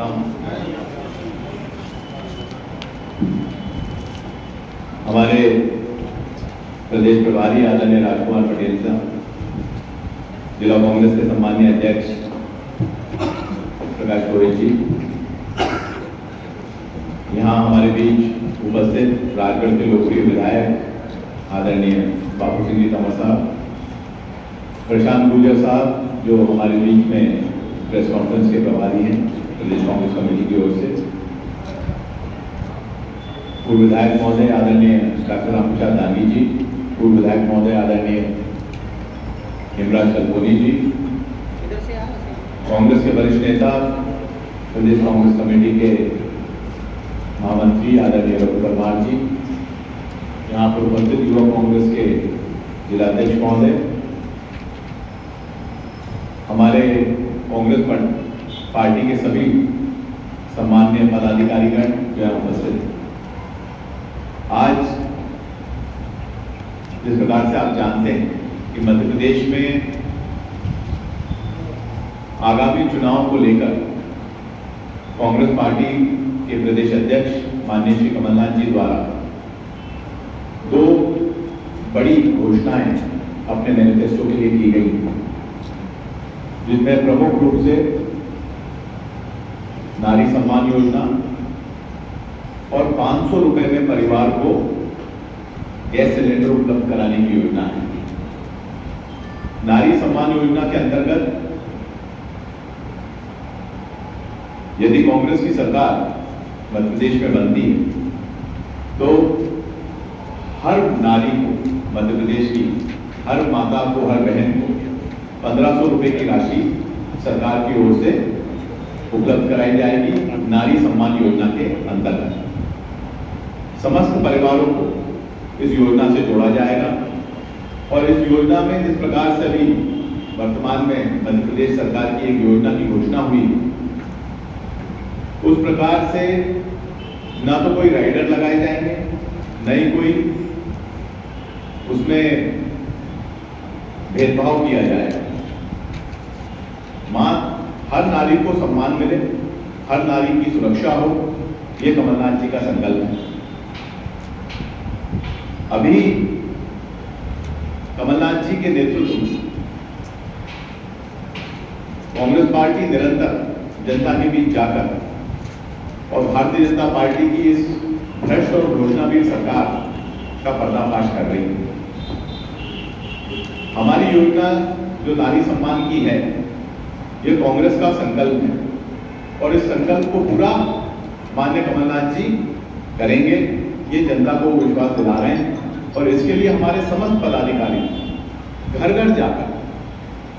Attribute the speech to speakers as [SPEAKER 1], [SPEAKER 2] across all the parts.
[SPEAKER 1] राम। हमारे प्रदेश प्रभारी आदरणीय राजकुमार पटेल साहब, जिला कांग्रेस के सम्मानीय अध्यक्ष प्रकाश गोयल जी, यहाँ हमारे बीच उपस्थित राजगढ़ के लोकप्रिय विधायक आदरणीय बापू सिंह जी तंवर साहब, प्रशांत गुर्जर साहब जो हमारे बीच में प्रेस कॉन्फ्रेंस के प्रभारी हैं प्रदेश कांग्रेस कमेटी की ओर से, पूर्व विधायक महोदय आदरणीय डॉक्टर रामप्रसाद दानी जी, पूर्व विधायक महोदय आदरणीय हेमराज कलपोनी जी, कांग्रेस के वरिष्ठ नेता प्रदेश कांग्रेस कमेटी के महामंत्री आदरणीय रघु परमार जी, यहाँ पर उपस्थित युवा कांग्रेस के जिलाध्यक्ष महोदय, हमारे कांग्रेस पार्टी के सभी सम्माननीय पदाधिकारीगण जो यहाँ उपस्थित हैं। आज जिस प्रकार से आप जानते हैं कि मध्य प्रदेश में आगामी चुनाव को लेकर कांग्रेस पार्टी के प्रदेश अध्यक्ष माननीय श्री कमलनाथ जी द्वारा दो बड़ी घोषणाएं अपने मैनिफेस्टो के लिए की गई, जिनमें प्रमुख रूप से नारी सम्मान योजना और 500 रुपए में परिवार को गैस सिलेंडर उपलब्ध कराने की योजना है। नारी सम्मान योजना के अंतर्गत यदि कांग्रेस की सरकार मध्य प्रदेश में बनती है तो हर नारी को, मध्य प्रदेश की हर माता को, हर बहन को 1500 रुपए की राशि सरकार की ओर से उपलब्ध कराई जाएगी। नारी सम्मान योजना के अंतर्गत समस्त परिवारों को इस योजना से जोड़ा जाएगा और इस योजना में जिस प्रकार से अभी वर्तमान में मध्य प्रदेश सरकार की एक योजना की घोषणा हुई, उस प्रकार से ना तो कोई राइडर लगाए जाएंगे, न ही कोई उसमें भेदभाव किया जाएगा। हर नारी को सम्मान मिले, हर नारी की सुरक्षा हो, ये कमलनाथ जी का संकल्प है। अभी कमलनाथ जी के नेतृत्व में कांग्रेस पार्टी निरंतर जनता के बीच जाकर और भारतीय जनता पार्टी की इस भ्रष्ट और घोषणावीर सरकार का पर्दाफाश कर रही है। हमारी योजना जो नारी सम्मान की है, ये कांग्रेस का संकल्प है और इस संकल्प को पूरा माननीय कमलनाथ जी करेंगे, ये जनता को विश्वास दिला रहे हैं। और इसके लिए हमारे समस्त पदाधिकारी घर घर जाकर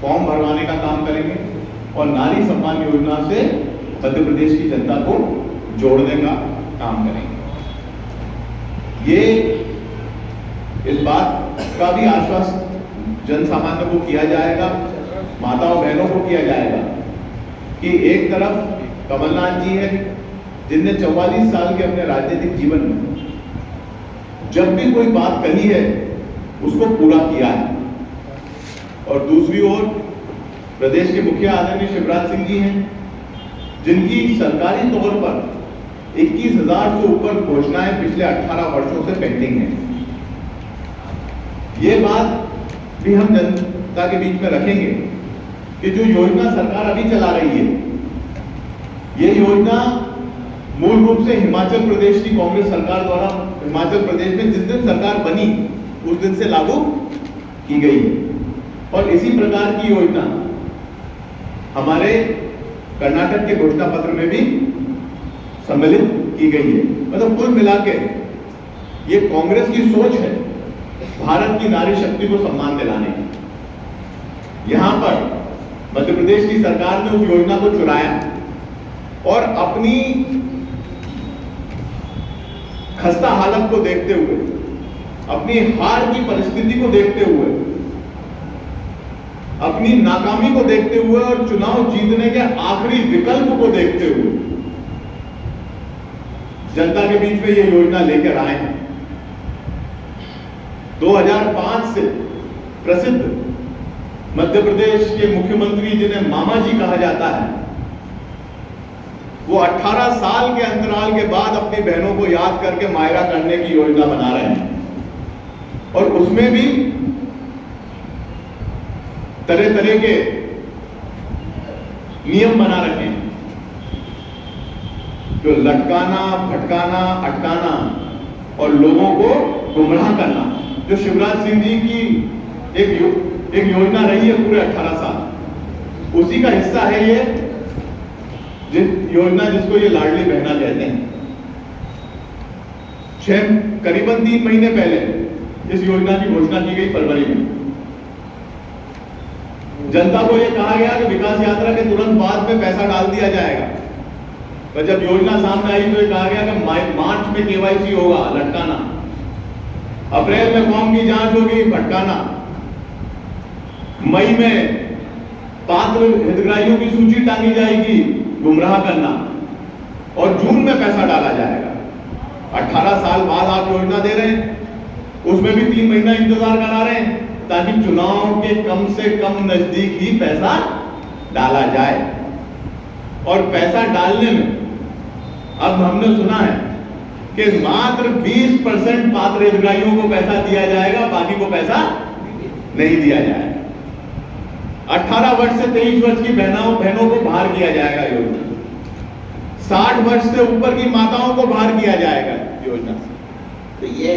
[SPEAKER 1] फॉर्म भरवाने का काम करेंगे और नारी सम्मान योजना से मध्य प्रदेश की जनता को जोड़ने का काम करेंगे। ये इस बात का भी आश्वासन जन सामान्य को किया जाएगा, माताओं बहनों को किया जाएगा कि एक तरफ कमलनाथ जी है जिनने 44 साल के अपने राजनीतिक जीवन में जब भी कोई बात कही है उसको पूरा किया है, और दूसरी ओर प्रदेश के मुखिया आदरणीय शिवराज सिंह जी हैं जिनकी सरकारी तौर पर 21,000 से ऊपर घोषणाएं पिछले 18 वर्षों से पेंडिंग है। ये बात भी हम जनता के बीच में रखेंगे कि जो योजना सरकार अभी चला रही है, ये योजना मूल रूप से हिमाचल प्रदेश की कांग्रेस सरकार द्वारा हिमाचल प्रदेश में जिस दिन सरकार बनी उस दिन से लागू की गई है और इसी प्रकार की योजना हमारे कर्नाटक के घोषणा पत्र में भी सम्मिलित की गई है। मतलब कुल मिलाकर ये कांग्रेस की सोच है भारत की नारी शक्ति को सम्मान दिलाने की। यहां पर मध्य प्रदेश की सरकार ने उस योजना को चुराया और अपनी खस्ता हालत को देखते हुए, अपनी हार की परिस्थिति को देखते हुए, अपनी नाकामी को देखते हुए और चुनाव जीतने के आखिरी विकल्प को देखते हुए जनता के बीच में ये योजना लेकर आए हैं। 2005 से प्रसिद्ध मध्य प्रदेश के मुख्यमंत्री जिन्हें मामा जी कहा जाता है, वो 18 साल के अंतराल के बाद अपनी बहनों को याद करके मायरा करने की योजना बना रहे हैं, और उसमें भी तरह तरह के नियम बना रखे हैं, जो लटकाना, भटकाना, अटकाना और लोगों को गुमराह करना, जो शिवराज सिंह जी की एक योजना रही है पूरे 18 साल, उसी का हिस्सा है ये योजना जिसको ये लाडली बहना कहते हैं। करीबन 3 महीने पहले इस योजना की घोषणा की गई फरवरी में। जनता को यह कहा गया कि विकास यात्रा के तुरंत बाद में पैसा डाल दिया जाएगा, पर जब योजना सामने आई तो ये कहा गया कि मार्च में केवाईसी होगा, लटकाना, अप्रैल में फॉर्म की जांच होगी, भटकाना, मई में पात्र हितग्राहियों की सूची टांगी जाएगी, गुमराह करना, और जून में पैसा डाला जाएगा। 18 साल बाद आप योजना दे रहे हैं, उसमें भी 3 महीना इंतजार करा रहे हैं ताकि चुनाव के कम से कम नजदीक ही पैसा डाला जाए। और पैसा डालने में अब हमने सुना है कि मात्र 20% पात्र हितग्राहियों को पैसा दिया जाएगा, बाकी को पैसा नहीं दिया जाएगा। 18 वर्ष से 23 वर्ष की बहनों को बाहर किया जाएगा योजना, 60 वर्ष से ऊपर की माताओं को बाहर किया जाएगा योजना से। तो ये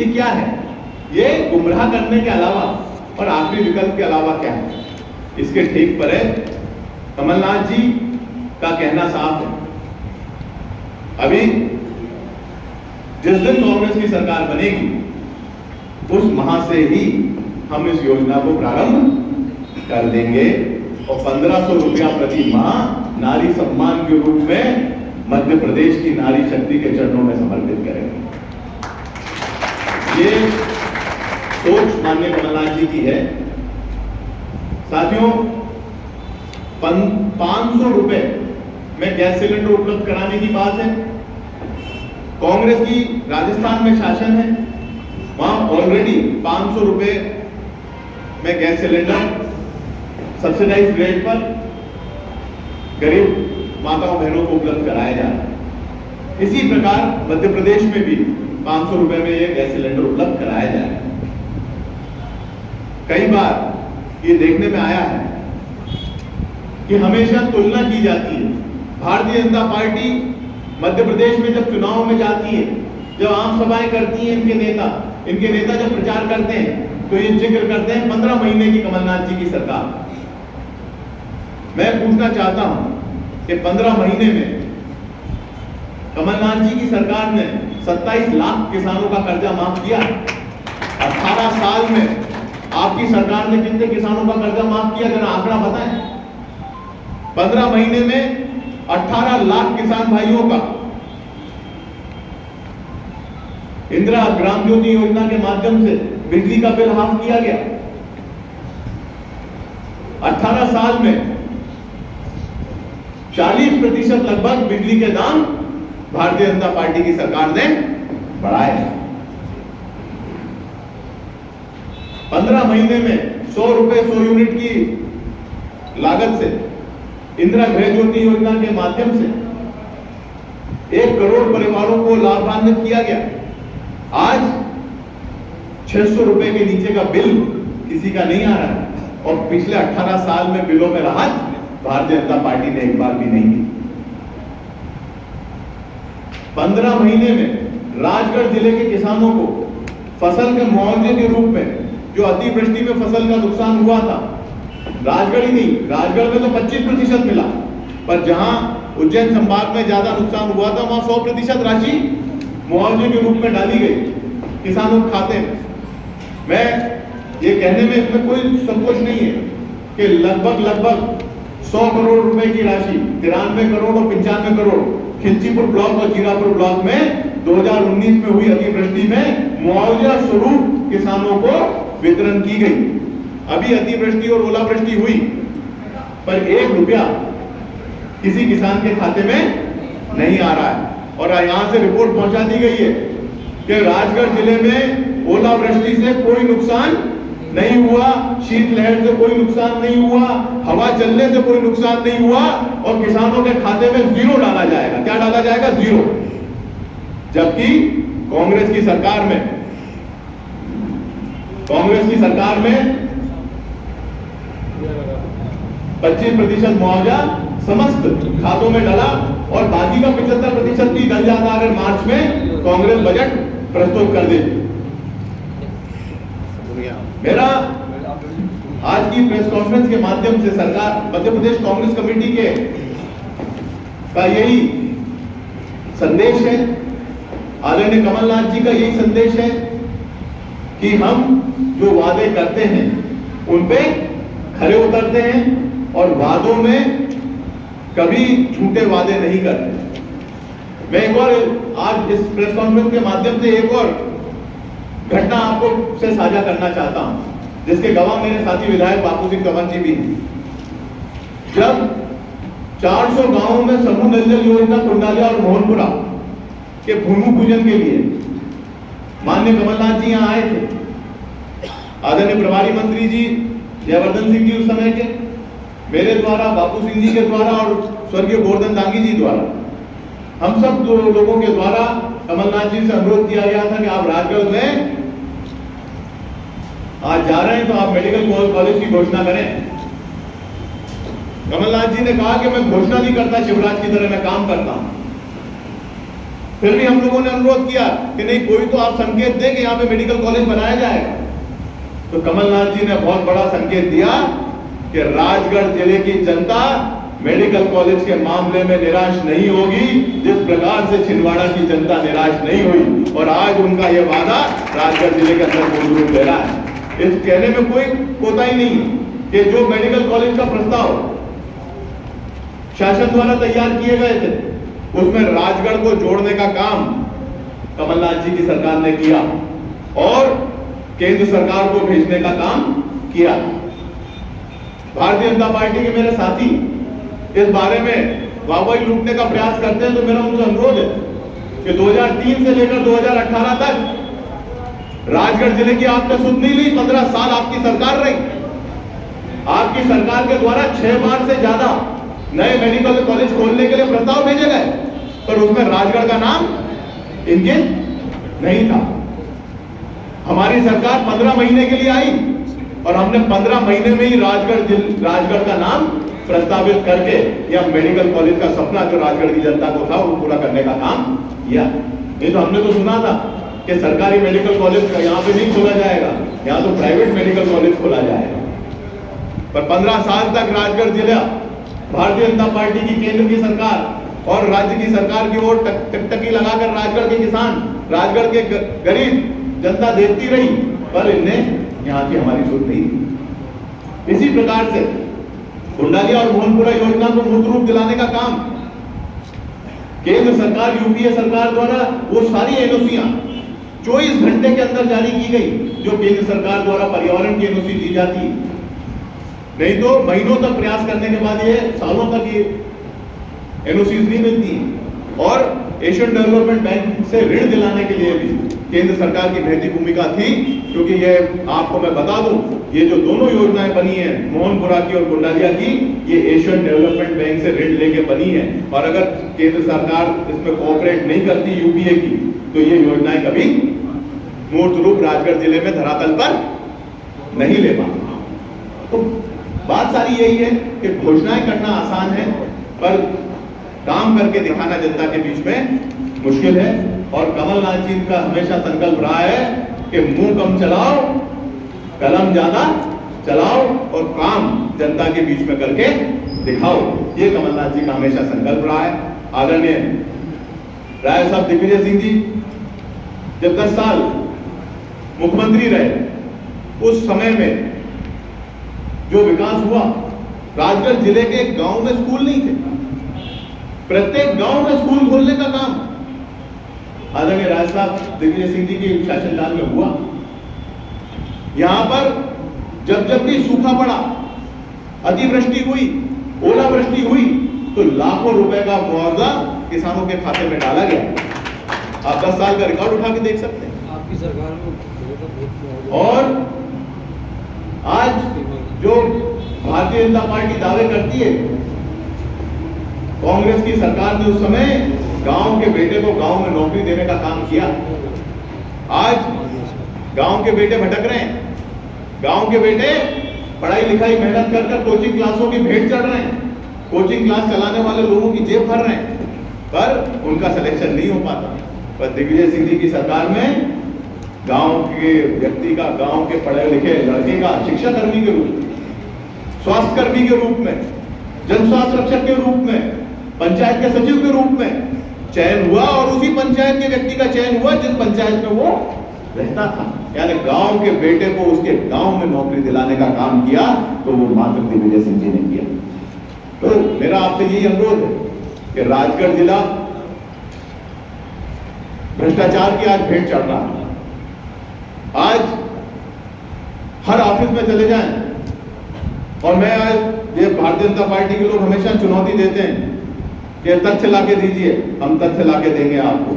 [SPEAKER 1] क्या है? ये गुमराह करने के अलावा और आखिरी विकल्प के अलावा क्या है? इसके ठीक पर है कमलनाथ जी का कहना साफ है, अभी जिस दिन कांग्रेस की सरकार बनेगी उस माह से ही हम इस योजना को प्रारंभ कर देंगे और 1500 रुपया प्रति माह नारी सम्मान के रूप में मध्य प्रदेश की नारी शक्ति के चरणों में समर्पित करेंगे। ये सोच माननीय कमलनाथ जी की है। साथियों, 500 रुपए में गैस सिलेंडर उपलब्ध कराने की बात है। कांग्रेस की राजस्थान में शासन है, वहां ऑलरेडी 500 रुपए में गैस सिलेंडर सब्सिडाइज रेट पर गरीब माताओं बहनों को उपलब्ध कराया जा रहा है। इसी प्रकार मध्य प्रदेश में भी 500 रुपए में यह गैस सिलेंडर उपलब्ध कराया जा रहा है। कई बार ये देखने में आया है कि हमेशा तुलना की जाती है। भारतीय जनता पार्टी मध्य प्रदेश में जब चुनाव में जाती है, जब आम सभाएं करती हैं, इनके नेता जब प्रचार करते हैं तो ये जिक्र करते हैं 15 महीने की कमलनाथ जी की सरकार। मैं पूछना चाहता हूं कि 15 महीने में कमलनाथ जी की सरकार ने 27 लाख किसानों का कर्जा माफ किया। 18 साल में आपकी सरकार ने कितने किसानों का कर्जा माफ किया, जरा आंकड़ा बताएं। 15 महीने में 18 लाख किसान भाइयों का इंदिरा ग्राम ज्योति योजना के माध्यम से बिजली का बिल हाफ किया गया। 18 साल में 40% लगभग बिजली के दाम भारतीय जनता पार्टी की सरकार ने बढ़ाए। 15 महीने में 100 रुपए 100 यूनिट की लागत से इंदिरा गृह ज्योति योजना के माध्यम से 1 करोड़ परिवारों को लाभान्वित किया गया। आज 600 रुपए के नीचे का बिल किसी का नहीं आ रहा है, और पिछले 18 साल में बिलों में राहत भारतीय जनता पार्टी ने एक बार भी नहीं दी। 15 महीने में राजगढ़ जिले के किसानों को फसल के मुआवजे के रूप में, जो अतिवृष्टि में फसल का नुकसान हुआ था, राजगढ़ ही नहीं, राजगढ़ में तो 25% मिला, पर जहां उज्जैन संभाग में ज्यादा नुकसान हुआ था वहां 100% राशि मुआवजे के रूप में डाली गई किसानों के खाते में। मैं ये कहने में इसमें कोई संकोच नहीं है कि लगभग 100 करोड़ रुपए की राशि, 93 करोड़ और 95 करोड़ खिलचीपुर ब्लॉक और जीरापुर ब्लॉक में 2019 में हुई अतिवृष्टि में मुआवजा स्वरूप किसानों को वितरण की गई। अभी अतिवृष्टि और ओलावृष्टि हुई, पर 1 रुपया किसी किसान के खाते में नहीं आ रहा है। और यहां से रिपोर्ट पहुंचा दी गई है कि राजगढ़ जिले में ओलावृष्टि से कोई नुकसान नहीं हुआ, शीतलहर से कोई नुकसान नहीं हुआ, हवा चलने से कोई नुकसान नहीं हुआ, और किसानों के खाते में जीरो डाला जाएगा। क्या डाला जाएगा? जीरो। जबकि कांग्रेस की सरकार में 25% मुआवजा समस्त खातों में डाला, और बाकी का 75% भी डल जाता अगर मार्च में कांग्रेस बजट प्रस्तुत कर दे। मेरा आज की प्रेस कॉन्फ्रेंस के माध्यम से सरकार, मध्य प्रदेश कांग्रेस कमेटी के का यही संदेश है, आदरणीय कमलनाथ जी का यही संदेश है कि हम जो वादे करते हैं उन पे खरे उतरते हैं, और वादों में कभी झूठे वादे नहीं करते। मैं एक और आज इस प्रेस कॉन्फ्रेंस के माध्यम से एक और घटना आपको से साझा करना चाहता हूं, जिसके गवाह मेरे साथी विधायक बापू सिंह तमन जी भी हैं। जब 400 गांवों में समूह नल जल योजना कुंडालिया और मोहनपुरा के भूमि पूजन के लिए माननीय कमलनाथ जी यहां आए थे, आदरणीय प्रभारी मंत्री जी जयवर्धन सिंह जी उस समय के, मेरे द्वारा, बापू सिंह जी के द्वारा और स्वर्गीय गोवर्धन दांगी जी द्वारा, हम सब लोगों के द्वारा कमलनाथ जी से अनुरोध किया गया था कि आप राजगढ़ में आज जा रहे हैं तो आप मेडिकल कॉलेज की घोषणा करें। कमलनाथ जी ने कहा कि मैं घोषणा नहीं करता, शिवराज की तरह मैं काम करता हूं। फिर भी हम लोगों ने अनुरोध किया कि नहीं, कोई तो आप संकेत दें कि यहां पे मेडिकल कॉलेज बनाया जाएगा। तो कमलनाथ जी ने बहुत बड़ा संकेत दिया कि राजगढ़ जिले की जनता मेडिकल कॉलेज के मामले में निराश नहीं होगी, जिस प्रकार से छिंदवाड़ा की जनता निराश नहीं हुई, और आज उनका यह वादा राजगढ़ जिले के अंदर पूर्ण रूप ले रहा है। इस कहने में कोई कोताही नहीं कि जो मेडिकल कॉलेज का प्रस्ताव शासन द्वारा तैयार किए गए थे, उसमें राजगढ़ को जोड़ने का काम कमलनाथ जी की सरकार ने किया, और केंद्र सरकार को भेजने का काम किया। भारतीय जनता पार्टी के मेरे साथी इस बारे में वाहवाही लूटने का प्रयास करते हैं, तो मेरा उनसे अनुरोध है कि 2003 से लेकर 2018 तक राजगढ़ जिले की आपने सुध नहीं ली। 15 साल आपकी सरकार रही, आपकी सरकार के द्वारा 6 बार से ज्यादा नए मेडिकल कॉलेज खोलने के लिए प्रस्ताव भेजे गए, पर उसमें राजगढ़ का नाम इनके नहीं था। हमारी सरकार 15 महीने के लिए आई, और हमने 15 महीने में ही राजगढ़ का नाम प्रस्तावित करके या मेडिकल कॉलेज का सपना जो राजगढ़ की जनता को था वो पूरा करने का काम किया। नहीं तो हमने तो सुना था कि सरकारी मेडिकल कॉलेज यहाँ पे नहीं खोला जाएगा, यहाँ तो प्राइवेट मेडिकल कॉलेज खोला जाएगा। पर 15 साल तक राजगढ़ जिला भारतीय जनता पार्टी की केंद्र की सरकार और राज्य की सरकार की ओर टकटकी लगाकर राजगढ़ के किसान, राजगढ़ के गरीब जनता देखती रही, पर इनने यहाँ की हमारी सुध नहीं। इसी प्रकार से कुंडालिया और मोहनपुरा योजना को मूर्त रूप दिलाने का काम केंद्र सरकार, यूपीए सरकार द्वारा वो सारी एनओसीयां 24 घंटे के अंदर जारी की गई जो केंद्र सरकार द्वारा पर्यावरण की एनओसी दी जाती, नहीं तो महीनों तक प्रयास करने के बाद ये सालों तक ये एनओसी नहीं मिलती। और एशियन डेवलपमेंट बैंक से ऋण दिलाने के लिए भी केंद्र सरकार की महती भूमिका थी, क्योंकि ये आपको मैं बता दूं, ये जो दोनों योजनाएं बनी हैं मोहनपुरा की और कुंडालिया की, ये एशियन डेवलपमेंट बैंक से ऋण लेके बनी है, और अगर केंद्र सरकार इसमें कोऑपरेट नहीं करती यूपीए की, तो ये योजनाएं कभी मूर्त रूप राजगढ़ जिले में धरातल पर नहीं ले पाती। तो बात सारी यही है कि घोषणाएं करना आसान है, पर काम करके दिखाना जनता के बीच में मुश्किल है। और कमलनाथ जी का हमेशा संकल्प रहा है कि मुंह कम चलाओ, कलम ज्यादा चलाओ, और काम जनता के बीच में करके दिखाओ। ये कमलनाथ जी का हमेशा संकल्प रहा है। आदरणीय राय साहब दिग्विजय सिंह जी जब 10 साल मुख्यमंत्री रहे, उस समय में जो विकास हुआ, राजगढ़ जिले के गांव में स्कूल नहीं थे, प्रत्येक गांव में स्कूल खोलने का काम आदरणीय राय साहब दिग्विजय सिंह जी के शासनकाल में हुआ। यहां पर जब जब भी सूखा पड़ा, अतिवृष्टि हुई, ओलावृष्टि हुई, तो लाखों रुपए का मुआवजा किसानों के खाते में डाला गया। आप 10 साल का रिकॉर्ड उठा के देख सकते हैं।
[SPEAKER 2] आपकी सरकार में
[SPEAKER 1] और आज जो भारतीय जनता पार्टी दावे करती है, कांग्रेस की सरकार ने उस समय गांव के बेटे को गांव में नौकरी देने का काम किया। आज गांव के बेटे भटक रहे हैं, गांव के बेटे पढ़ाई लिखाई मेहनत कर कर कोचिंग क्लासों की भेंट चढ़ रहे हैं, कोचिंग क्लास चलाने वाले लोगों की जेब भर रहे हैं, पर उनका सिलेक्शन नहीं हो पाता। पर दिग्विजय सिंह जी की सरकार में गांव के व्यक्ति का, गांव के पढ़े लिखे लड़के का शिक्षा कर्मी के रूप में, स्वास्थ्य कर्मी के रूप में, जन स्वास्थ्य रक्षक के रूप में, पंचायत के सचिव के रूप में चयन हुआ और उसी पंचायत के व्यक्ति का चयन हुआ जिस पंचायत में वो रहता था। यानी गांव के बेटे को उसके गांव में नौकरी दिलाने का काम किया तो वो मात्र दिग्विजय सिंह जी ने किया। तो मेरा आपसे यही अनुरोध है कि राजगढ़ जिला भ्रष्टाचार की आज भेंट चढ़ रहा है। आज हर ऑफिस में चले जाएं, और मैं आज ये भारतीय जनता पार्टी के लोग हमेशा चुनौती देते हैं कि तथ्य लाके दीजिए, हम तथ्य लाके देंगे आपको।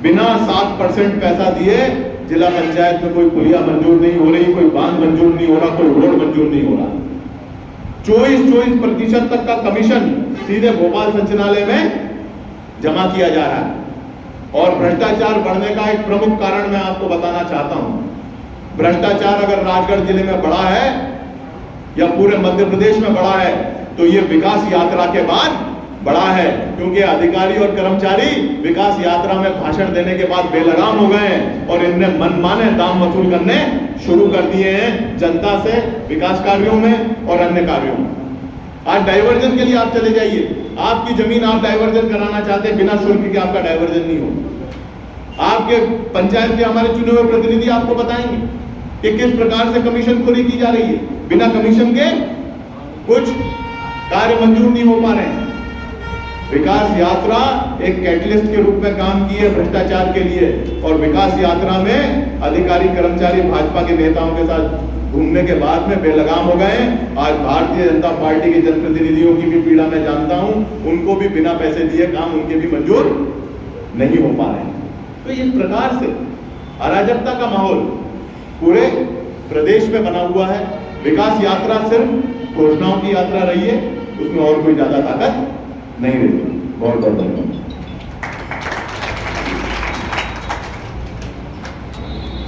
[SPEAKER 1] बिना 7% पैसा दिए जिला पंचायत में कोई पुलिया मंजूर नहीं हो रही, कोई बांध मंजूर नहीं हो रहा, कोई रोड मंजूर नहीं हो रहा। 24% तक का कमीशन सीधे भोपाल संचालनालय में जमा किया जा रहा है। और भ्रष्टाचार बढ़ने का एक प्रमुख कारण मैं आपको बताना चाहता हूं। भ्रष्टाचार अगर राजगढ़ जिले में बढ़ा है या पूरे मध्य प्रदेश में बढ़ा है तो ये विकास यात्रा के बाद बढ़ा है, क्योंकि अधिकारी और कर्मचारी विकास यात्रा में भाषण देने के बाद बेलगाम हो गए हैं और इनने मनमाने दाम वसूल करने शुरू कर दिए हैं जनता से, विकास कार्यों में और अन्य कार्यों में। आज डाइवर्जन के लिए आप चले जाइए, आपकी जमीन आप डाइवर्जन कराना चाहते हैं, बिना शुल्क के आपका डाइवर्जन नहीं हो। आपके पंचायत के हमारे चुने हुए प्रतिनिधि आपको बताएंगे कि किस प्रकार से कमीशन खोरी की जा रही है। बिना कमीशन के कुछ कार्य मंजूर नहीं हो पा रहे हैं। विकास यात्रा एक कैटलिस्ट के रूप में काम की है भ्रष्टाचार के लिए, और विकास यात्रा में अधिकारी कर्मचारी भाजपा के नेताओं के साथ घूमने के बाद में बेलगाम हो गए। आज भारतीय जनता पार्टी के जनप्रतिनिधियों की भी पीड़ा मैं जानता हूं, उनको भी बिना पैसे दिए काम उनके भी मंजूर नहीं हो पा रहे हैं। तो इस प्रकार से अराजकता का माहौल पूरे प्रदेश में बना हुआ है। विकास यात्रा सिर्फ घोषणाओं की यात्रा रही है, उसमें और कोई ज्यादा ताकत नहीं रही। बहुत बहुत धन्यवाद।